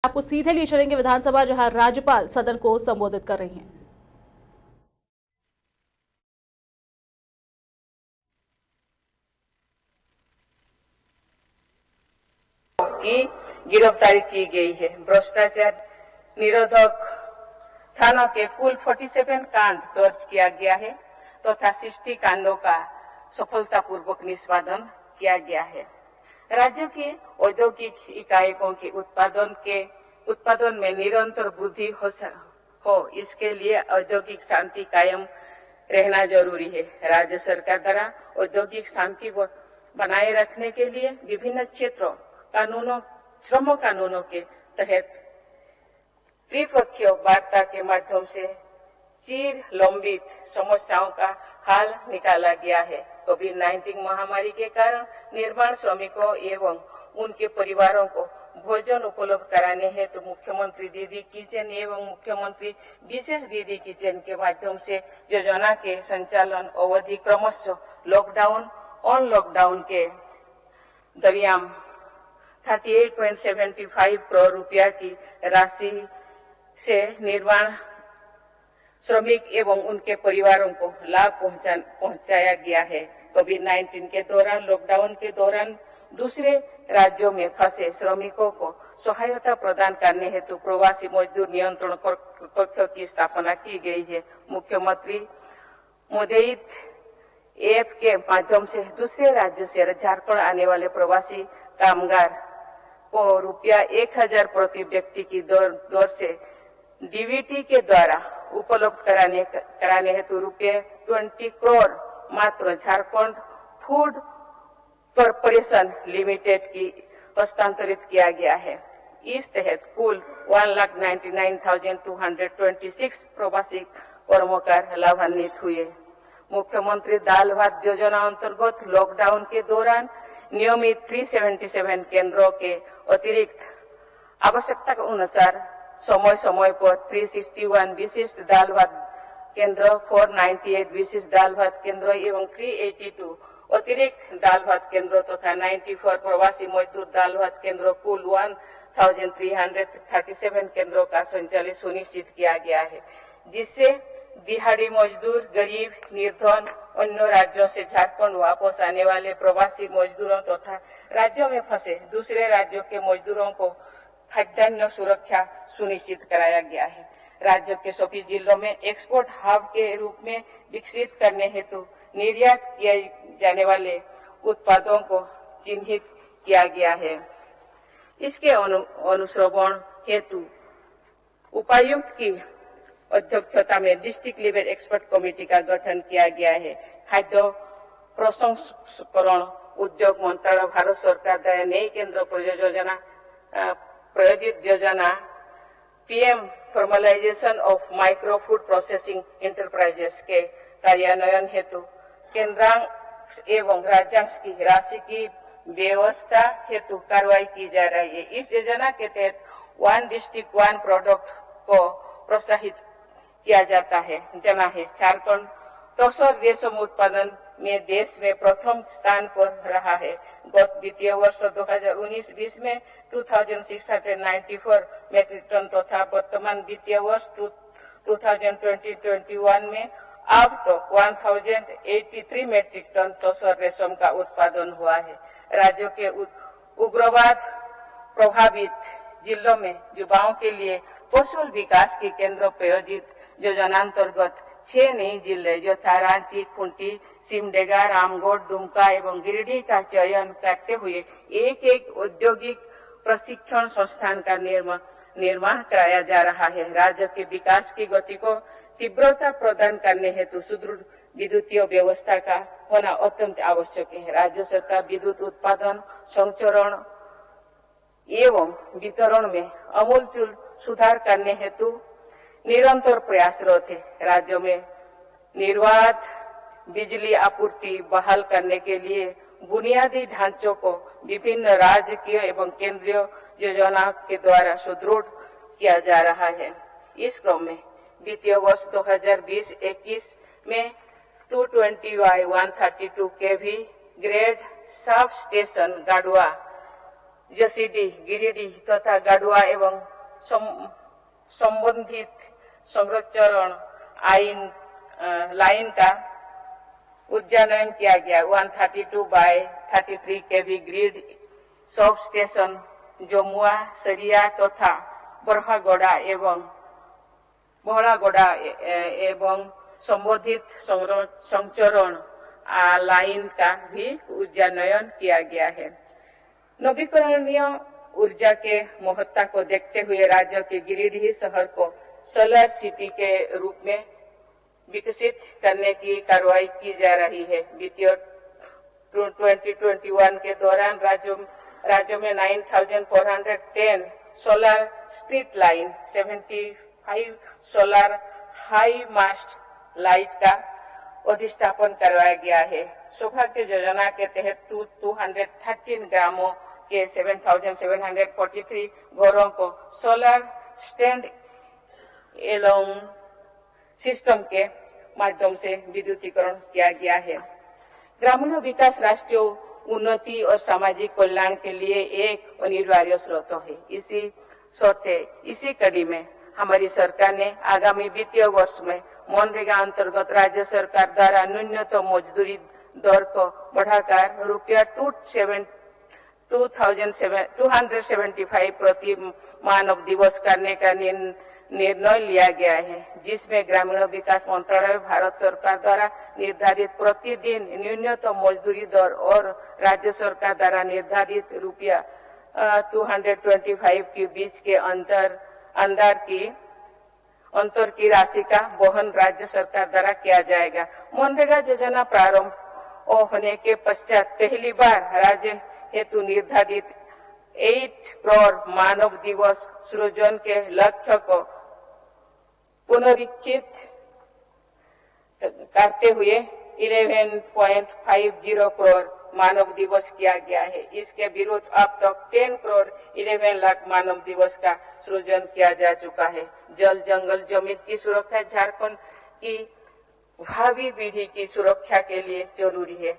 आपको सीधे लिए चलेंगे विधानसभा, जहां राज्यपाल सदन को संबोधित कर रही हैं। की गिरफ्तारी की गई है। भ्रष्टाचार निरोधक थानों के कुल 47 कांड दर्ज किया गया है तथा 60 कांडों का सफलतापूर्वक निष्पादन किया गया है। राज्य के औद्योगिक इकाइयों के उत्पादन में निरंतर वृद्धि हो इसके लिए औद्योगिक शांति कायम रहना जरूरी है। राज्य सरकार द्वारा औद्योगिक शांति बनाए रखने के लिए विभिन्न क्षेत्रों श्रम कानूनों के तहत त्रिपक्षीय वार्ता के माध्यम से चिर लंबित समस्याओं का हल निकाला गया है। कोविड-19 महामारी के कारण निर्माण श्रमिकों एवं उनके परिवारों को भोजन उपलब्ध कराने हेतु मुख्यमंत्री दीदी किचन एवं मुख्यमंत्री विशेष दीदी किचन के माध्यम से योजना के संचालन अवधि क्रमशः लॉकडाउन और लॉकडाउन के दरमियान 38.75 करोड़ रुपया की राशि से निर्माण श्रमिक एवं उनके परिवारों को लाभ पहुंचाया गया है। कोविड-19 के दौरान लॉकडाउन के दौरान दूसरे राज्यों में फंसे श्रमिकों को सहायता प्रदान करने हेतु प्रवासी मजदूर नियंत्रण कक्ष की स्थापना की गई है। मुख्यमंत्री मुद्दईत ऐप के माध्यम से दूसरे राज्य से झारखंड आने वाले प्रवासी कामगार को रुपया 1000 प्रति व्यक्ति की दर से डीबीटी के द्वारा उपलब्ध कराने हेतु रुपये 20 करोड़ मात्र झारखंड फूड कॉरपोरेशन लिमिटेड की हस्तांतरित किया गया है। इस तहत कुल 1,99,226 प्रवासी कर्मकार लाभान्वित हुए। मुख्यमंत्री दाल भात योजना अंतर्गत लॉकडाउन के दौरान नियमित 377 केंद्रों के अतिरिक्त आवश्यकता के अनुसार समय समय पर 361 विशिष्ट दाल भात केंद्र, 498 विशिष्ट दाल भात केंद्र एवं 382 अतिरिक्त दाल भात केंद्र तथा 94 प्रवासी मजदूर दाल भात केंद्र कुल 1337 केंद्रों का संचालन सुनिश्चित किया गया है, जिससे दिहाड़ी मजदूर, गरीब, निर्धन, अन्य राज्यों से झारखंड वापस आने वाले प्रवासी मजदूरों तथा राज्यों में फंसे दूसरे राज्यों के मजदूरों को खाद्यान्न सुरक्षा सुनिश्चित कराया गया है। राज्य के सभी जिलों में एक्सपोर्ट हब के रूप में विकसित करने हेतु निर्यात किए जाने वाले उत्पादों को चिन्हित किया गया है। इसके अनुश्रवण हेतु उपायुक्त की अध्यक्षता में डिस्ट्रिक्ट लेवल एक्सपर्ट कमेटी का गठन किया गया है। खाद्य प्रसंस्करण उद्योग मंत्रालय भारत सरकार द्वारा नई केंद्र प्रायोजित योजना PM formalisation of micro food processing enterprises के कार्यान्वयन हेतु केंद्रांश एवं राज्यांश की राशि की व्यवस्था हेतु कार्रवाई की जा रही है। इस योजना के तहत 1 डिस्ट्रिक्ट 1 प्रोडक्ट को प्रोत्साहित किया जाता है। झारखंड तसर रेशम उत्पादन में देश में प्रथम स्थान पर रहा है। गत वित्तीय वर्ष 2019-20 में 2694 मेट्रिक टन तथा वर्तमान वित्तीय वर्ष 2020-21 में अब तक 1083 मेट्रिक टन तसर रेशम का उत्पादन हुआ है। राज्य के उग्रवाद प्रभावित जिलों में युवाओं के लिए कौशल विकास की केंद्र प्रायोजित योजना अंतर्गत 6 नई जिले यथा रांची, खूंटी, सिमडेगा, रामगढ़, दुमका एवं गिरिडीह का चयन करते हुए एक औद्योगिक प्रशिक्षण संस्थान का निर्माण कराया जा रहा है। राज्य के विकास की गति को तीव्रता प्रदान करने हेतु सुदृढ़ विद्युतीय व्यवस्था का होना अत्यंत आवश्यक है। राज्य सरकार विद्युत उत्पादन, संचरण एवं वितरण में आमूलचूल सुधार करने हेतु निरंतर प्रयासरत है। राज्य में निर्बाध बिजली आपूर्ति बहाल करने के लिए बुनियादी ढांचों को विभिन्न राज्य एवं केंद्रीय योजना के द्वारा सुदृढ़ किया जा रहा है। इस क्रम में वित्तीय वर्ष 2020-21 में 220/132 kV grade sub station Gadua Jasidih, Giridih तथा गाडुआ एवं संबंधित संरक्षण लाइन का उद्यानयन किया गया। 132/33 kV grid sub station Jamua, सरिया तथा बरहागोड़ा एवं संबंधित संचरण लाइन का भी उद्यानयन किया गया है। नवीकरणीय ऊर्जा के महत्ता को देखते हुए राज्य के गिरिडीह शहर को सोलर सिटी के रूप में विकसित करने की कार्रवाई की जा रही है। वित्तीय 2021 के दौरान राज्य में 9,410 solar street line, 75 solar high mast light का अधिष्ठापन करवाया गया है। सौभाग्य योजना के तहत 213 ग्रामों के 7,743 घरों को सोलर स्टैंड एलोंग सिस्टम के माध्यम से विद्युतीकरण किया गया है। ग्रामीण विकास राष्ट्रीय उन्नति और सामाजिक कल्याण के लिए एक अनिवार्य स्रोत है। इसी कड़ी में हमारी सरकार ने आगामी वित्तीय वर्ष में मनरेगा अंतर्गत राज्य सरकार द्वारा न्यूनतम मजदूरी दर को बढ़ाकर रुपया 275 प्रति मानव दिवस करने का निर्णय लिया गया है, जिसमें ग्रामीण विकास मंत्रालय भारत सरकार द्वारा निर्धारित प्रतिदिन न्यूनतम मजदूरी दर और राज्य सरकार द्वारा निर्धारित रुपया 225 के बीच के अंतर की राशि का वहन राज्य सरकार द्वारा किया जाएगा। मनरेगा योजना प्रारंभ होने के पश्चात पहली बार राज्य हेतु निर्धारित 8 करोड़ मानव दिवस सृजन के लक्ष्य को पुनरीक्षित करते हुए 11.50 करोड़ मानव दिवस किया गया है। इसके विरुद्ध अब तक 10 करोड़ 11 लाख मानव दिवस का सृजन किया जा चुका है। जल, जंगल, जमीन की सुरक्षा झारखंड की भावी पीढ़ी की सुरक्षा के लिए जरूरी है।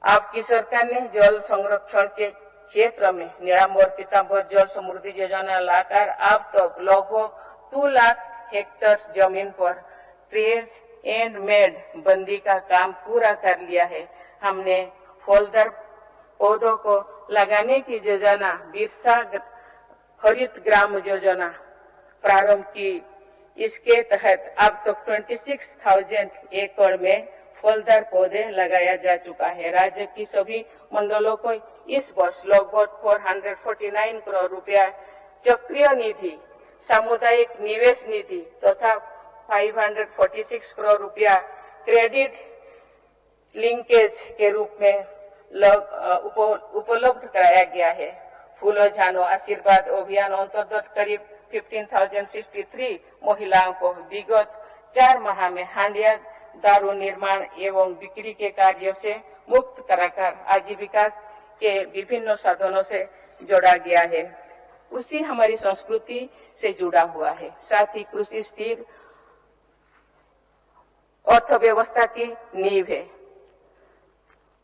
आपकी सरकार ने जल संरक्षण के क्षेत्र में निरांबर पीतांबर जल समृद्धि योजना लाकर अब तक लगभग 2 लाख हेक्टेयर जमीन पर ट्रेज एंड मेड बंदी का काम पूरा कर लिया है। हमने फलदार पौधों को लगाने की योजना बिरसा हरित ग्राम योजना प्रारंभ की। इसके तहत अब तक 26,000 एकड़ में फलदार पौधे लगाया जा चुका है। राज्य की सभी मंडलों को इस वर्ष लगभग 449 करोड़ रुपया चक्रीय निधि, सामुदायिक निवेश निधि तथा 546 करोड़ रुपया क्रेडिट लिंकेज के रूप में उपलब्ध कराया गया है। फूलो जानो आशीर्वाद अभियान अंतर्गत करीब 15,063 महिलाओं को विगत 4 माह में हांडिया दारू निर्माण एवं बिक्री के कार्य से मुक्त कराकर आजीविका के विभिन्न साधनों से जोड़ा गया है। कृषि हमारी संस्कृति से जुड़ा हुआ है। साथ ही कृषि स्थिर अर्थव्यवस्था की नींव है।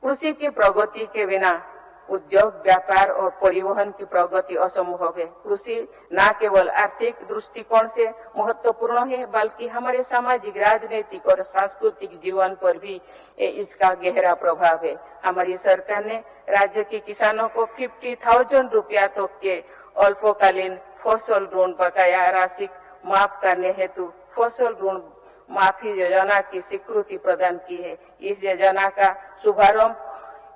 कृषि की प्रगति के बिना उद्योग, व्यापार और परिवहन की प्रगति असंभव है। कृषि न केवल आर्थिक दृष्टिकोण से महत्वपूर्ण है, बल्कि हमारे सामाजिक, राजनीतिक और सांस्कृतिक जीवन पर भी इसका गहरा प्रभाव है। हमारी सरकार ने राज्य के किसानों को 50,000 रुपया तक के अल्पकालीन फसल ऋण बकाया राशि माफ करने हेतु फसल ऋण माफी योजना की स्वीकृति प्रदान की है। इस योजना का शुभारंभ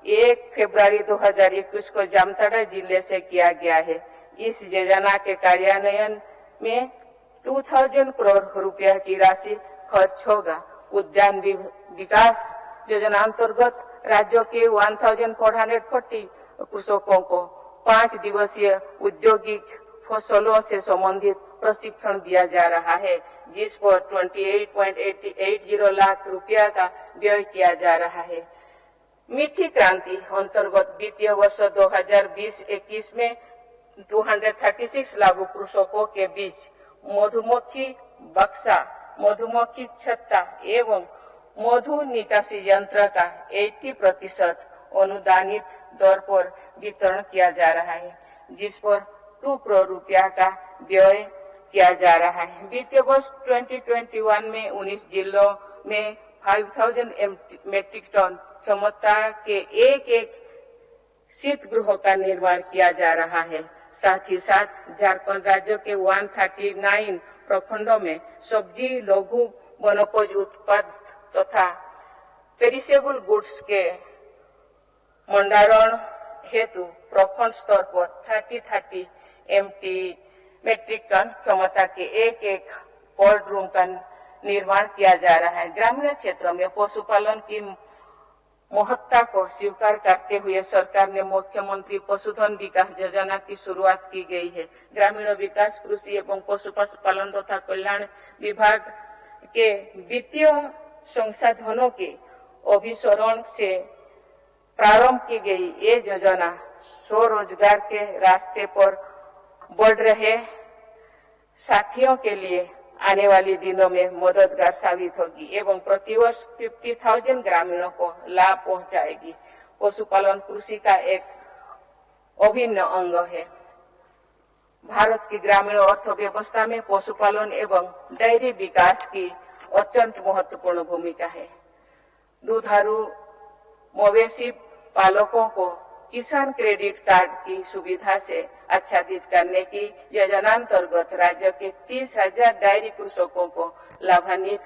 1 फरवरी 2021 को जामताड़ा जिले से किया गया है। इस योजना के कार्यान्वयन में 2000 करोड़ रुपया की राशि खर्च होगा। उद्यान विकास योजना अंतर्गत राज्यों के 1440 कृषकों को 5 दिवसीय औद्योगिक फसलों से संबंधित प्रशिक्षण दिया जा रहा है, जिस पर 28.80 लाख रुपया का व्यय किया जा रहा है। मीठी क्रांति अंतर्गत वित्तीय वर्ष 2020-21 में 236 लाख कृषकों के बीच मधुमक्खी बक्सा, मधुमक्खी छत्ता एवं मधु निकासी यंत्र का 80% अनुदानित दर पर वितरण किया जा रहा है, जिस पर 2 करोड़ रुपया का व्यय किया जा रहा है। वित्तीय वर्ष 2021 में 19 जिलों में 5000 मेट्रिक टन क्षमता के एक शीत गृहों का निर्माण किया जा रहा है। साथ ही साथ झारखंड राज्य के 139 प्रखंडों में सब्जी, लघु वनोपज उत्पाद तथा पेरिसेबल गुड्स के भंडारण हेतु प्रखंड स्तर पर 30 मेट्रिक टन क्षमता के एक कोल्ड रूम का निर्माण किया जा रहा है। ग्रामीण क्षेत्रों में पशुपालन की महत्ता को स्वीकार करते हुए सरकार ने मुख्यमंत्री पशुधन विकास योजना की शुरुआत की गई है। ग्रामीण विकास, कृषि एवं पशुपालन तथा कल्याण विभाग के वित्तीय संसाधनों के अभिसरण से प्रारंभ की गई ये योजना स्वरोजगार के रास्ते पर बढ़ रहे साथियों के लिए आने वाले दिनों में मददगार साबित होगी एवं प्रतिवर्ष 50,000 ग्रामीणों को लाभ पहुंचाएगी। पशुपालन कृषि का एक अभिन्न अंग है। भारत की ग्रामीण अर्थव्यवस्था में पशुपालन एवं डेयरी विकास की अत्यंत महत्वपूर्ण भूमिका है। दुधारू मवेशी पालकों को किसान क्रेडिट कार्ड की सुविधा से आच्छादित करने की योजनांतर्गत राज्य के 30,000 डेयरी कृषकों को लाभान्वित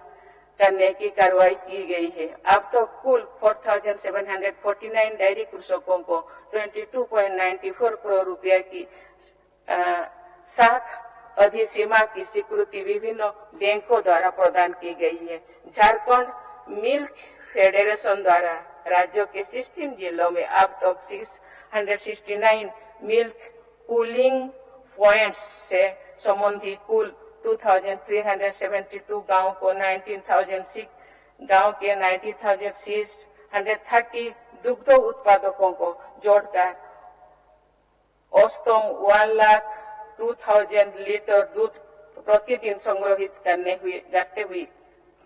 करने की कार्रवाई की गई है। अब तो कुल 4,749 डेयरी कृषकों को 22.94 करोड़ रुपए की साख अधिसीमा की स्वीकृति विभिन्न बैंकों द्वारा प्रदान की गई है। झारखंड मिल्क फेडरेशन द्वारा राज्यों के 16 जिलों में अब तक 669 मिल्क कूलिंग पॉइंट्स से संबंधित कुल 2,372 गांव को 19,006 गांव के 90,630 दुग्ध उत्पादकों को जोड़कर औसतन 1,02,000 लीटर दूध प्रतिदिन संग्रहित करते हुए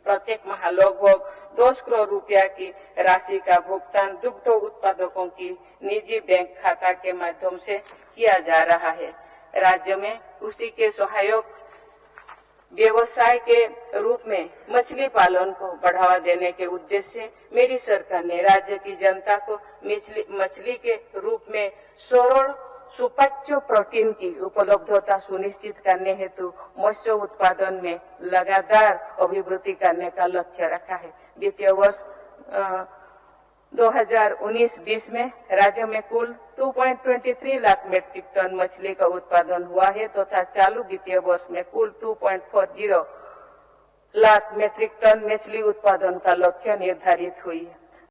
प्रत्येक माह लगभग 10 करोड़ रुपया की राशि का भुगतान दुग्ध उत्पादकों की निजी बैंक खाता के माध्यम से किया जा रहा है। राज्य में कृषि के सहायक व्यवसाय के रूप में मछली पालन को बढ़ावा देने के उद्देश्य से मेरी सरकार ने राज्य की जनता को मछली के रूप में सरल सुपाच्य प्रोटीन की उपलब्धता सुनिश्चित करने हेतु मत्स्य उत्पादन में लगातार अभिवृद्धि करने का लक्ष्य रखा है। वित्तीय वर्ष 2019-20 में राज्य में कुल 2.23 लाख मेट्रिक टन मछली का उत्पादन हुआ है तथा चालू वित्तीय वर्ष में कुल 2.40 लाख मेट्रिक टन मछली उत्पादन का लक्ष्य निर्धारित हुई है।